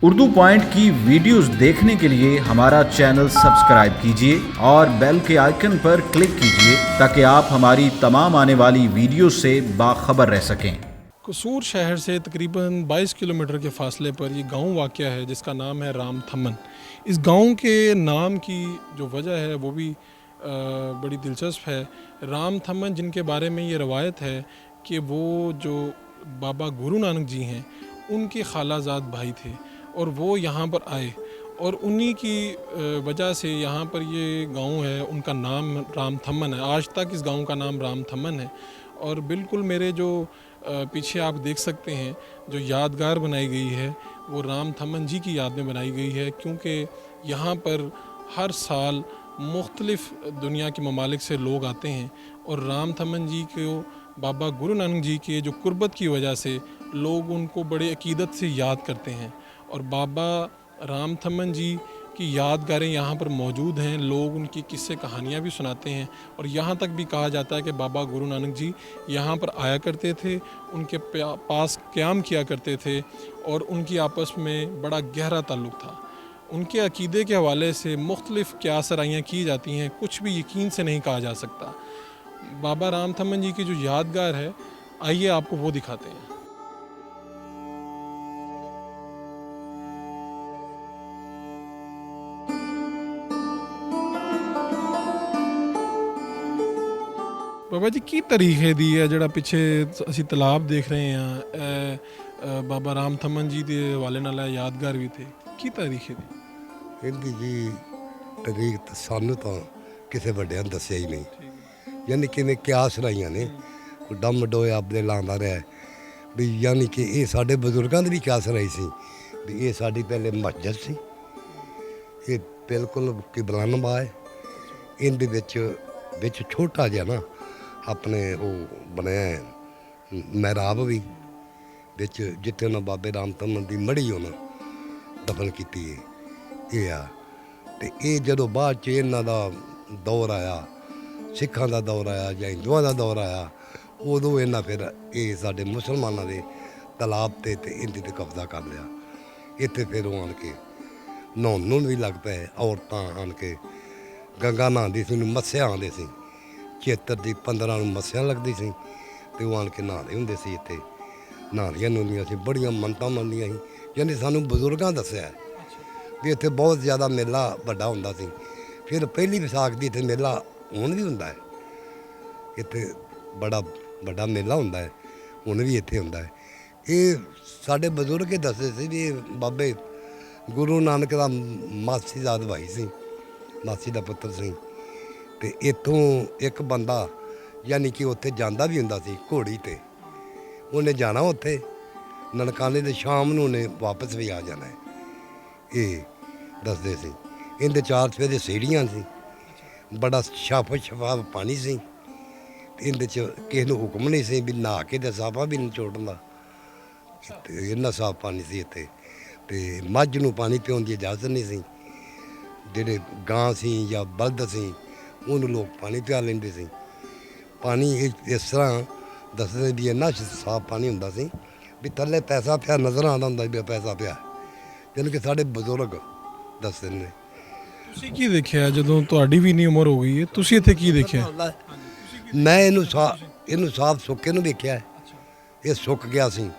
Urdu point की videos देखने के लिए हमारा चैनल सब्सक्राइब कीजिए और बेल के आइकन पर क्लिक कीजिए ताकि आप हमारी तमाम आने वाली वीडियो से बाखबर रह सकें। कसूर शहर से तकरीबन 22 किलोमीटर के फासले पर ये गांव वाक़या है जिसका नाम है राम थमन। इस गांव के नाम की जो वजह है वो भी बड़ी दिलचस्प है। राम थमन जिनके बारे में ये रवायत है कि वो जो बाबा गुरु नानक जी हैं उनके खालाजाद भाई थे और वो यहाँ पर आए और उन्हीं की वजह से यहाँ पर ये गांव है, उनका नाम राम थमन है। आज तक इस गांव का नाम राम थमन है। और बिल्कुल मेरे जो पीछे आप देख सकते हैं जो यादगार बनाई गई है वो राम थमन जी की याद में बनाई गई है, क्योंकि यहाँ पर हर साल मुख्तलिफ़ दुनिया के ममालिक से लोग आते हैं और राम थमन जी को बाबा गुरु नानक जी के जो कुर्बत की वजह से लोग उनको बड़े अकीदत से याद करते हैं और बाबा राम थमन जी की यादगारें यहाँ पर मौजूद हैं। लोग उनकी किस्से कहानियाँ भी सुनाते हैं और यहाँ तक भी कहा जाता है कि बाबा गुरु नानक जी यहाँ पर आया करते थे, उनके पास क़याम किया करते थे और उनकी आपस में बड़ा गहरा ताल्लुक़ था। उनके अकीदे के हवाले से मुख्तलिफ़ क़यास-ए-राइयाँ की जाती हैं, कुछ भी यकीन से नहीं कहा जा सकता। बाबा राम थमन जी की जो यादगार है, आइए आपको वो दिखाते हैं। बाबा जी की तारीख है दी है जड़ा पिछे असी तालाब देख रहे हैं, बाबा राम थमन जी के हवाले नाल यादगार भी थे, की तारीख है दी? इनकी जी तारीख तो सानू तो किसी वड्डिया ने दसिया ही नहीं, यानी कि इन्हें क्यास रहियां ने डम डोए आपदे लांदा रहा भी, यानी कि ये साडे बजुर्गों की भी क्यास रही सी भी ये साडी पहले मस्जिद सी, ये बिल्कुल किबलानुमा है। इनदे विच छोटा जिहा ना अपने वो बनाया है महराब भी विच, जिथे उन्हें बाबे राम थमन की मड़ी उन्हें दफन की है। ये आ ते ये जदों बाद च इन्हां दा दौर आया, सिखां दा दौर आया या हिंदुआं दा दौर आया, उदों इन्हां फिर ये साडे मुसलमानां दे तलाब ते इंदे ते कब्जा कर लिया। इत्थे फिर वो आन के नहाउण नून भी लग पे, औरतां आन के गंगा नहांदी सी, मस्सिया आंदे सी, चेतर की 15 ਨੂੰ मस्सिया लगती सी ते वो आन के नहाते हुंदे सी। इत्थे नहारियां नूंदियां सी, बड़ियां मनतां मनदियां सी, यानी सानू बजुर्गां दस्सिया है भी इत्थे बहुत ज़्यादा मेला वड्डा हुंदा सी। फिर पहली विसाख दी इत्थे मेला हुण भी हुंदा है, इत्थे बड़ा वड्डा मेला हुंदा है, हुण भी इत्थे हुंदा है। ये साडे बजुर्ग ही दसदे सी भी बाबे गुरु नानक दा मासी दा भाई सी, मासी दा पुत्तर सी ते इत्थों एक बंदा यानी कि उत्थे जांदा भी हुंदा सी घोड़ी ते, उन्हें जाना उत्थे ननकाने दे शाम नूं उन्हें वापस भी आ जाना है। ये दसदे सी इंदे 4 सफेदे सीढ़ियां सी, बड़ा शफाफ पानी सी, इंदे च किसे नूं हुक्म नहीं सी भी नहा के ते साफा भी नहीं छोड़ना, इन्ना साफ पानी सी इत्थे। ते मझ नूं पानी पिउण दी इजाजत नहीं सी, जेह्ड़े गां सी या बलद सी उन्होंने लोग पानी पिया लेंदे सी। पानी इस तरह दसदे भी इन्ना साफ पानी हुंदा सी भी थल्ले पैसा पिया नज़र आंदा हुंदा भी पैसा पिया, यानी कि साडे बजुर्ग दसदे ने। ਤੁਸੀਂ ਕੀ ਦੇਖਿਆ ਜਦੋਂ ਤੁਹਾਡੀ ਵੀ ਇੰਨੀ ਉਮਰ ਹੋ ਗਈ ਹੈ, ਤੁਸੀਂ ਇੱਥੇ ਕੀ ਦੇਖਿਆ? मैं ਇਹਨੂੰ ਸਾਫ ਸੁੱਕੇ ਨੂੰ ਵੇਖਿਆ, ਇਹ ਸੁੱਕ ਗਿਆ ਸੀ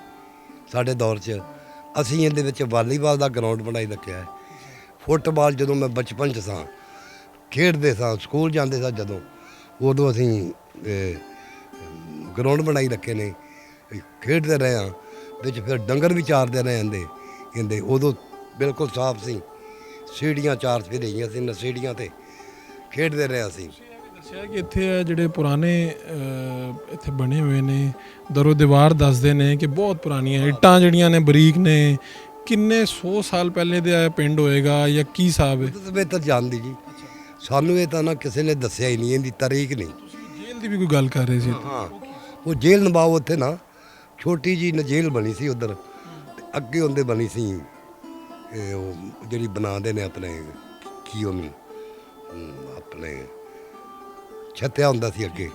ਸਾਡੇ ਦੌਰ 'ਚ। ਅਸੀਂ ਇਹਦੇ ਵਿੱਚ ਵਾਲੀਬਾਲ ਦਾ ਗਰਾਊਂਡ ਬਣਾਈ ਰੱਖਿਆ ਹੈ। ਫੁੱਟਬਾਲ ਜਦੋਂ ਮੈਂ ਬਚਪਨ 'ਚ ਸਾਂ ਖੇਡਦੇ ਸਾਂ, ਸਕੂਲ ਜਾਂਦੇ ਸਾਂ ਜਦੋਂ, ਉਦੋਂ ਅਸੀਂ ਗਰਾਊਂਡ ਬਣਾਈ ਰੱਖੇ ਨੇ, ਖੇਡਦੇ ਰਹੇ ਹਾਂ ਵਿੱਚ। ਫਿਰ ਡੰਗਰ ਵੀ ਚਾਰਦੇ ਰਹੇ ਇਹਦੇ ਉਦੋਂ ਬਿਲਕੁਲ ਸਾਫ ਸੀ। ਸੀੜੀਆਂ 4 ਸਫੇਦੇ ਹੈਗੀਆਂ ਸੀ, ਨਸ਼ੇੜੀਆਂ ਤੇ ਖੇਡਦੇ ਰਹੇ ਅਸੀਂ। ਦੱਸਿਆ ਕਿ ਇੱਥੇ ਜਿਹੜੇ ਪੁਰਾਣੇ ਇੱਥੇ ਬਣੇ ਹੋਏ ਨੇ ਦਰੋ ਦੀਵਾਰ ਦੱਸਦੇ ਨੇ ਕਿ ਬਹੁਤ ਪੁਰਾਣੀਆਂ ਇੱਟਾਂ ਜਿਹੜੀਆਂ ਨੇ ਬਰੀਕ ਨੇ, ਕਿੰਨੇ 100 ਸਾਲ ਪਹਿਲੇ ਦੇ ਪਿੰਡ ਹੋਏਗਾ ਜਾਂ ਕੀ ਹਿਸਾਬ ਹੈ? ਬਿਹਤਰ ਜਾਣਦੀ ਜੀ, ਸਾਨੂੰ ਇਹ ਤਾਂ ਨਾ ਕਿਸੇ ਨੇ ਦੱਸਿਆ ਹੀ ਨਹੀਂ, ਇਹਦੀ ਤਾਰੀਖ ਨਹੀਂ। ਜੇਲ੍ਹ ਦੀ ਵੀ ਕੋਈ ਗੱਲ ਕਰ ਰਹੇ ਸੀ? ਹਾਂ, ਉਹ ਜੇਲ੍ਹ ਨਵਾਬ ਉੱਥੇ ਨਾ ਛੋਟੀ ਜੀ ਜੇਲ੍ਹ ਬਣੀ ਸੀ ਉੱਧਰ, ਅੱਗੇ ਉਹਦੇ ਬਣੀ ਸੀ ਉਹ ਜਿਹੜੀ ਬਣਾਉਂਦੇ ਨੇ ਆਪਣੇ ਕੀ ਉਹਨੂੰ ਆਪਣੇ ਛੱਤਿਆ ਹੁੰਦਾ ਸੀ ਅੱਗੇ,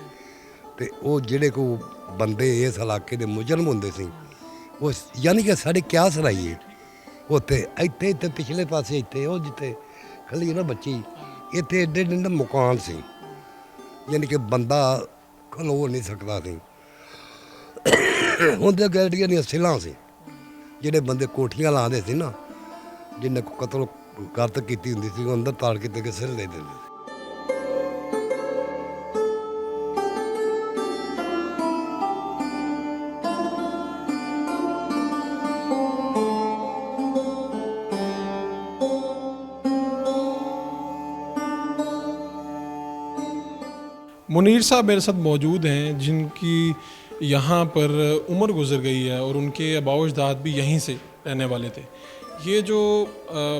ਤੇ ਉਹ ਜਿਹੜੇ ਕੋ ਬੰਦੇ ਇਸ ਇਲਾਕੇ ਦੇ ਮੁਜਰਮ ਹੁੰਦੇ ਸੀ ਉਹ, यानी कि साढ़े क्या सराइए ਉੱਥੇ ਇੱਥੇ ਇੱਥੇ ਪਿਛਲੇ ਪਾਸੇ ਇੱਥੇ ਉਹ ਜਿੱਥੇ ਖਲੀ ਨਾ ਬੱਚੀ ਇੱਥੇ ਏਡੇ ਏਡੇ ਨਾ ਮਕਾਨ ਸੀ, ਯਾਨੀ ਕਿ ਬੰਦਾ ਖਲੋ ਨਹੀਂ ਸਕਦਾ ਸੀ। ਉਹਦੇ ਗੈਲਰੀਆਂ ਦੀਆਂ ਸਿਲਾਂ ਸੀ, ਜਿਹੜੇ ਬੰਦੇ ਕੋਠੀਆਂ ਲਾਉਂਦੇ ਸੀ ਨਾ, ਜਿੰਨੇ ਕੋ ਕਤਲ ਕਰਤ ਕੀਤੀ ਹੁੰਦੀ ਸੀ ਉਹ ਅੰਦਰ ਤਾੜ ਕੇ ਤੇ ਸਿਰ ਦੇ ਦਿੰਦੇ ਸੀ। मुनीर साहब मेरे साथ मौजूद हैं जिनकी यहाँ पर उम्र गुज़र गई है और उनके आबाओ अजदाद भी यहीं से रहने वाले थे। ये जो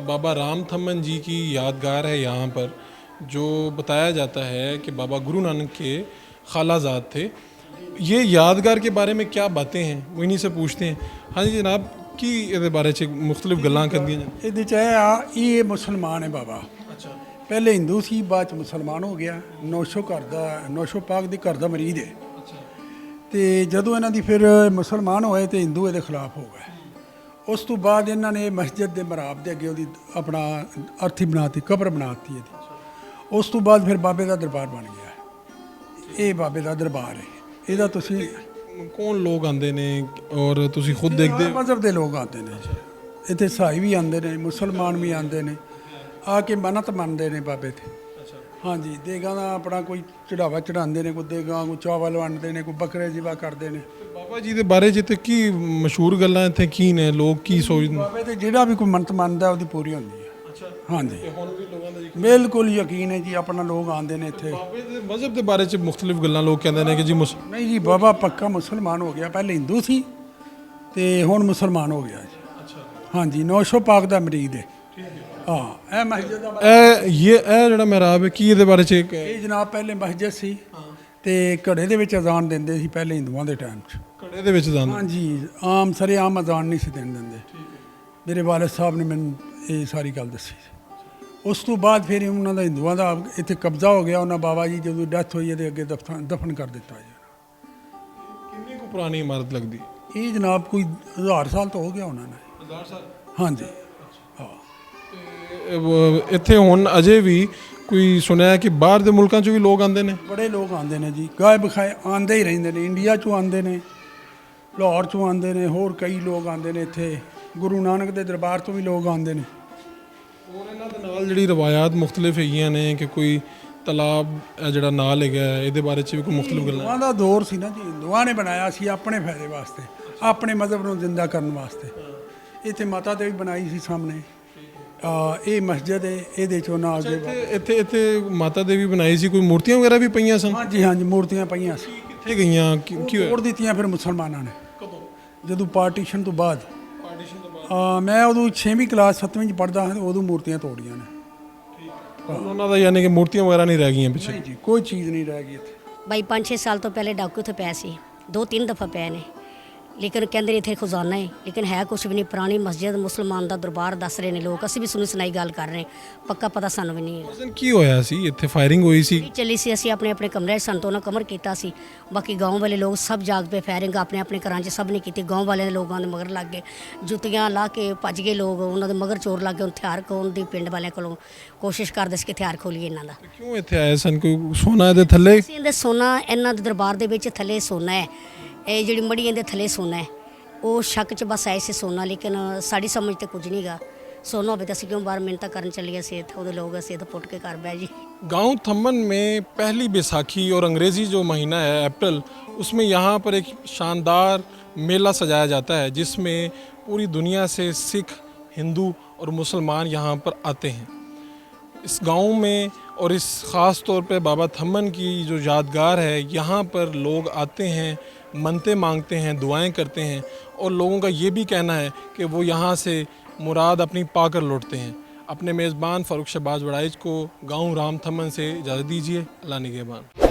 बाबा राम थम्मन जी की यादगार है यहाँ पर, जो बताया जाता है कि बाबा गुरु नानक के खालाजाद थे। ये यादगार के बारे में क्या बातें हैं वो इन्हीं से पूछते हैं। हाँ जी जनाब, की ਇਹਦੇ ਬਾਰੇ ਚ ਮੁxtਲਿਫ ਗੱਲਾਂ ਕਰਦੀਆਂ ਨੇ। ਇਹਦੇ 'ਚ ਇਹ ਮੁਸਲਮਾਨ ਹੈ ਬਾਬਾ। ਅੱਛਾ, ਪਹਿਲੇ ਹਿੰਦੂ ਸੀ, ਬਾਅਦ 'ਚ ਮੁਸਲਮਾਨ ਹੋ ਗਿਆ। ਨੌਸ਼ੋ ਪਾਕ ਦੇ ਘਰ ਦਾ ਮਰੀਦ ਹੈ। ਅੱਛਾ, ਤੇ ਜਦੋਂ ਇਹਨਾਂ ਦੀ ਫਿਰ ਮੁਸਲਮਾਨ ਹੋਏ ਤੇ ਹਿੰਦੂ ਇਹਦੇ ਖਿਲਾਫ ਹੋ ਗਏ। ਉਸ ਤੋਂ ਬਾਅਦ ਇਹਨਾਂ ਨੇ ਮਸਜਿਦ ਦੇ ਮਰਾਬ ਦੇ ਅੱਗੇ ਉਹਦੀ ਆਪਣਾ ਅਰਥੀ ਬਣਾਤੀ, ਕਬਰ ਬਣਾਤੀ ਇਹਦੀ। ਉਸ ਤੋਂ ਬਾਅਦ ਫਿਰ ਬਾਬੇ ਦਾ ਦਰਬਾਰ ਬਣ ਗਿਆ। ਇਹ ਬਾਬੇ ਦਾ ਦਰਬਾਰ ਹੈ। ਇਹਦਾ ਤੁਸੀਂ ਕੌਣ ਲੋਕ ਆਉਂਦੇ ਨੇ ਔਰ ਤੁਸੀਂ ਖੁਦ ਦੇਖਦੇ ਹੋ? ਮਜ਼ਹਬ ਦੇ ਲੋਕ ਆਉਂਦੇ ਨੇ ਇੱਥੇ, ਈਸਾਈ ਵੀ ਆਉਂਦੇ ਨੇ, ਮੁਸਲਮਾਨ ਵੀ ਆਉਂਦੇ ਨੇ, ਆ ਕੇ ਮੰਨਤ ਮੰਨਦੇ ਨੇ ਬਾਬੇ ਤੇ। ਹਾਂਜੀ, ਦੇਗਾਂ ਦਾ ਆਪਣਾ ਕੋਈ ਚੜਾਵਾ ਚੜਾਉਂਦੇ ਨੇ, ਕੋਈ ਦੇਗਾਂ, ਕੋਈ ਚਾਵਲ ਵੰਡਦੇ ਨੇ, ਕੋਈ ਬੱਕਰੇ ਜਿਵਾ ਕਰਦੇ ਨੇ। ਬਾਬਾ ਜੀ ਦੇ ਬਾਰੇ ਜਿੱਥੇ ਕੀ ਮਸ਼ਹੂਰ ਗੱਲਾਂ ਇੱਥੇ ਕੀ ਨੇ, ਲੋਕ ਕੀ ਸੋਚਦੇ ਨੇ? ਬਾਬੇ ਤੇ ਜਿਹੜਾ ਵੀ ਕੋਈ ਮੰਨਤ ਮੰਨਦਾ ਉਹਦੀ ਪੂਰੀ ਹੁੰਦੀ ਹੈ। ਅੱਛਾ, ਹਾਂਜੀ, ਹੁਣ ਵੀ ਲੋਕਾਂ ਦਾ ਬਿਲਕੁਲ ਯਕੀਨ ਹੈ ਜੀ। ਆਪਣਾ ਲੋਕ ਆਉਂਦੇ ਨੇ ਇੱਥੇ। ਬਾਬੇ ਦੇ ਮਜ਼ਹਬ ਦੇ ਬਾਰੇ ਚ ਮੁxtਲਿਫ ਗੱਲਾਂ ਲੋਕ ਕਹਿੰਦੇ ਨੇ ਕਿ ਜੀ ਨਹੀਂ ਜੀ, ਬਾਬਾ ਪੱਕਾ ਮੁਸਲਮਾਨ ਹੋ ਗਿਆ। ਪਹਿਲੇ ਹਿੰਦੂ ਸੀ ਤੇ ਹੁਣ ਮੁਸਲਮਾਨ ਹੋ ਗਿਆ ਜੀ। ਅੱਛਾ, ਹਾਂਜੀ, ਨੌਸ਼ੋ ਪਾਕ ਦਾ ਮਰੀਦ ਹੈ। ਹਾਂ, ਇਹ ਮਸਜਿਦ ਦਾ ਇਹ ਜਿਹੜਾ ਮਹਿਰਾਬ ਹੈ ਕੀ ਇਹਦੇ ਬਾਰੇ ਚ ਇਹ ਜਨਾਬ ਪਹਿਲੇ ਮਸਜਿਦ ਸੀ ਤੇ ਘੜੇ ਦੇ ਵਿੱਚ ਅਜ਼ਾਨ ਦਿੰਦੇ ਸੀ ਪਹਿਲੇ ਹਿੰਦੂਆਂ ਦੇ ਟਾਈਮ 'ਚ। ਘੜੇ ਦੇ ਵਿੱਚ ਜਾਂਦੇ? ਹਾਂਜੀ, ਆਮ ਸਰੇਆਮ ਅਜ਼ਾਨ ਨਹੀਂ ਸੀ ਦੇਣ ਦਿੰਦੇ। ਮੇਰੇ ਵਾਲਿਦ ਸਾਹਿਬ ਨੇ ਮੈਨੂੰ ਇਹ ਸਾਰੀ ਗੱਲ ਦੱਸੀ। ਉਸ ਤੋਂ ਬਾਅਦ ਫਿਰ ਉਹਨਾਂ ਦਾ ਹਿੰਦੂਆਂ ਦਾ ਇੱਥੇ ਕਬਜ਼ਾ ਹੋ ਗਿਆ। ਉਹਨਾਂ ਬਾਬਾ ਜੀ ਜਦੋਂ ਡੈਥ ਹੋਈ ਇਹਦੇ ਅੱਗੇ ਦਫਨ ਕਰ ਦਿੱਤਾ ਜੀ। ਕਿੰਨੀ ਕੁ ਪੁਰਾਣੀ ਇਮਾਰਤ ਲੱਗਦੀ? ਇਹ ਜਨਾਬ ਕੋਈ 1000 ਸਾਲ ਤੋਂ ਹੋ ਗਿਆ ਉਹਨਾਂ ਨੇ। 1000 ਸਾਲ? ਹਾਂਜੀ, ਹਾਂ। ਇੱਥੇ ਹੁਣ ਅਜੇ ਵੀ ਕੋਈ ਸੁਣਿਆ ਕਿ ਬਾਹਰ ਦੇ ਮੁਲਕਾਂ 'ਚੋਂ ਵੀ ਲੋਕ ਆਉਂਦੇ ਨੇ? ਬੜੇ ਲੋਕ ਆਉਂਦੇ ਨੇ ਜੀ, ਗਾਏ ਬਖਾਏ ਆਉਂਦੇ ਹੀ ਰਹਿੰਦੇ ਨੇ। ਇੰਡੀਆ 'ਚੋਂ ਆਉਂਦੇ ਨੇ, ਲਾਹੌਰ 'ਚੋਂ ਆਉਂਦੇ ਨੇ, ਹੋਰ ਕਈ ਲੋਕ ਆਉਂਦੇ ਨੇ ਇੱਥੇ। ਗੁਰੂ ਨਾਨਕ ਦੇ ਦਰਬਾਰ ਤੋਂ ਵੀ ਲੋਕ ਆਉਂਦੇ ਨੇ। ਹੋਰ ਇਹਨਾਂ ਦੇ ਨਾਲ ਜਿਹੜੀ ਰਵਾਇਤ ਮੁxtਲਿਫ ਹੈਗੀਆਂ ਨੇ ਕਿ ਕੋਈ ਤਲਾਬ ਜਿਹੜਾ ਨਾਲ ਹੈਗਾ ਇਹਦੇ ਬਾਰੇ 'ਚ ਵੀ ਕੋਈ ਮੁxtਲਿਫ ਗੱਲਾਂ? ਹਿੰਦੂਆਂ ਦਾ ਦੌਰ ਸੀ ਨਾ ਜੀ, ਹਿੰਦੂਆਂ ਨੇ ਬਣਾਇਆ ਸੀ ਆਪਣੇ ਫਾਇਦੇ ਵਾਸਤੇ, ਆਪਣੇ ਮਜ਼ਹਬ ਨੂੰ ਜ਼ਿੰਦਾ ਕਰਨ ਵਾਸਤੇ। ਇੱਥੇ ਮਾਤਾ ਦੇਵੀ ਬਣਾਈ ਸੀ ਸਾਹਮਣੇ। ਇਹ ਮਸਜਿਦ ਹੈ, ਇਹਦੇ 'ਚੋਂ ਨਾ ਅੱਗੇ ਇੱਥੇ ਮਾਤਾ ਦੇਵੀ ਬਣਾਈ ਸੀ। ਕੋਈ ਮੂਰਤੀਆਂ ਵਗੈਰਾ ਵੀ ਪਈਆਂ ਸਨ? ਹਾਂਜੀ ਹਾਂਜੀ, ਮੂਰਤੀਆਂ ਪਈਆਂ ਸੀ। ਕਿੱਥੇ ਗਈਆਂ? ਕੀ ਹੋਇਆ? ਤੋੜ ਦਿੱਤੀਆਂ ਫਿਰ ਮੁਸਲਮਾਨਾਂ ਨੇ। ਕਦੋਂ? ਜਦੋਂ ਪਾਰਟੀਸ਼ਨ ਤੋਂ ਬਾਅਦ। ਪਾਰਟੀਸ਼ਨ ਤੋਂ ਬਾਅਦ? ਮੈਂ ਉਦੋਂ 6ਵੀਂ ਕਲਾਸ 7ਵੀਂ 'ਚ ਪੜ੍ਹਦਾ ਹਾਂ, ਉਦੋਂ ਮੂਰਤੀਆਂ ਤੋੜੀਆਂ ਨੇ। ਉਹਨਾਂ ਦਾ ਯਾਨੀ ਕਿ ਮੂਰਤੀਆਂ ਵਗੈਰਾ ਨਹੀਂ ਰਹਿ ਗਈਆਂ ਪਿੱਛੇ? ਨਹੀਂ ਜੀ, ਕੋਈ ਚੀਜ਼ ਨਹੀਂ ਰਹਿ ਗਈ ਇੱਥੇ। ਬਾਈ 5-6 ਸਾਲ ਤੋਂ ਪਹਿਲੇ ਡਾਕੂ ਉੱਥੇ ਪਏ ਸੀ, 2-3 ਦਫਾ ਪਏ ਨੇ। ਲੇਕਿਨ ਕਹਿੰਦੇ ਨੇ ਇੱਥੇ ਖਜ਼ਾਨਾ ਹੈ, ਲੇਕਿਨ ਹੈ ਕੁਛ ਵੀ ਨਹੀਂ। ਪੁਰਾਣੀ ਮਸਜਿਦ, ਮੁਸਲਮਾਨ ਦਾ ਦਰਬਾਰ ਦੱਸ ਰਹੇ ਨੇ ਲੋਕ। ਅਸੀਂ ਵੀ ਸੁਣੀ ਸੁਣਾਈ ਗੱਲ ਕਰ ਰਹੇ, ਪੱਕਾ ਪਤਾ ਸਾਨੂੰ ਵੀ ਨਹੀਂ ਹੈ। ਉਸ ਦਿਨ ਕੀ ਹੋਇਆ ਸੀ? ਇੱਥੇ ਫਾਇਰਿੰਗ ਹੋਈ ਸੀ? ਚੱਲੀ ਸੀ, ਅਸੀਂ ਆਪਣੇ ਆਪਣੇ ਕਮਰੇ 'ਚ ਸਾਨੂੰ ਤੋਂ ਉਹਨਾਂ ਕਮਰ ਕੀਤਾ ਸੀ। ਬਾਕੀ ਗਾँव ਵਾਲੇ ਲੋਕ ਸਭ ਜਾਗ ਪਏ। ਫਾਇਰਿੰਗ ਆਪਣੇ ਆਪਣੇ ਘਰਾਂ 'ਚ ਸਭ ਨੇ ਕੀਤੀ। ਗਾँव ਵਾਲਿਆਂ ਦੇ ਲੋਕਾਂ ਦੇ ਮਗਰ ਲੱਗ ਗਏ, ਜੁੱਤੀਆਂ ਲਾ ਕੇ ਭੱਜ ਗਏ ਲੋਕ। ਉਹਨਾਂ ਦੇ ਮਗਰ ਚੋਰ ਲੱਗ ਗਏ। ਹਥਿਆਰ ਖੋਹਣ ਦੀ ਪਿੰਡ ਵਾਲਿਆਂ ਕੋਲੋਂ ਕੋਸ਼ਿਸ਼ ਕਰਦੇ ਸੀ ਕਿ ਹਥਿਆਰ ਖੋਲੀਏ ਇਹਨਾਂ ਦਾ। ਕਿਉਂ ਇੱਥੇ ਆਏ ਸਨ? ਕੋਈ ਸੋਨਾ ਇਹਦੇ ਥੱਲੇ? ਇਹਦੇ ਸੋਨਾ, ਇਹਨਾਂ ਦੇ ਦਰਬਾਰ ਦੇ ਵਿੱਚ ਥੱਲੇ ਸੋਨਾ ਹੈ। ਇਹ ਜਿਹੜੀ ਮੜੀਆਂ ਦੇ ਥੱਲੇ ਸੋਨਾ ਹੈ। ਉਹ ਸ਼ੱਕ 'ਚ ਬਸ ਆਏ ਸੀ ਸੋਨਾ, ਲੇਕਿਨ ਸਾਡੀ ਸਮਝ ਤੇ ਕੁਝ ਨਹੀਂ ਗਾ। सोना होवे तो असीं क्यों बाहर मिन्नत करन चलिए सेहत वो लोग सेहत पुट के घर बह जी। गांव थम्मन में पहली बैसाखी और अंग्रेज़ी जो महीना है अप्रैल, उसमें यहाँ पर एक शानदार मेला सजाया जाता है जिसमें पूरी दुनिया से सिख, हिंदू और मुसलमान यहाँ पर आते हैं। इस गांव में और इस ख़ास तौर पे बाबा थम्मन की जो यादगार है, यहाँ पर लोग आते हैं, मन्नतें मांगते हैं, दुआएं करते हैं और लोगों का ये भी कहना है कि वो यहाँ से मुराद अपनी पाकर लौटते हैं। अपने मेज़बान फ़ारूक शहबाज वड़ाइच को गांव राम थम्मन से इजाज़त दीजिए। अल्लाह निगहबान।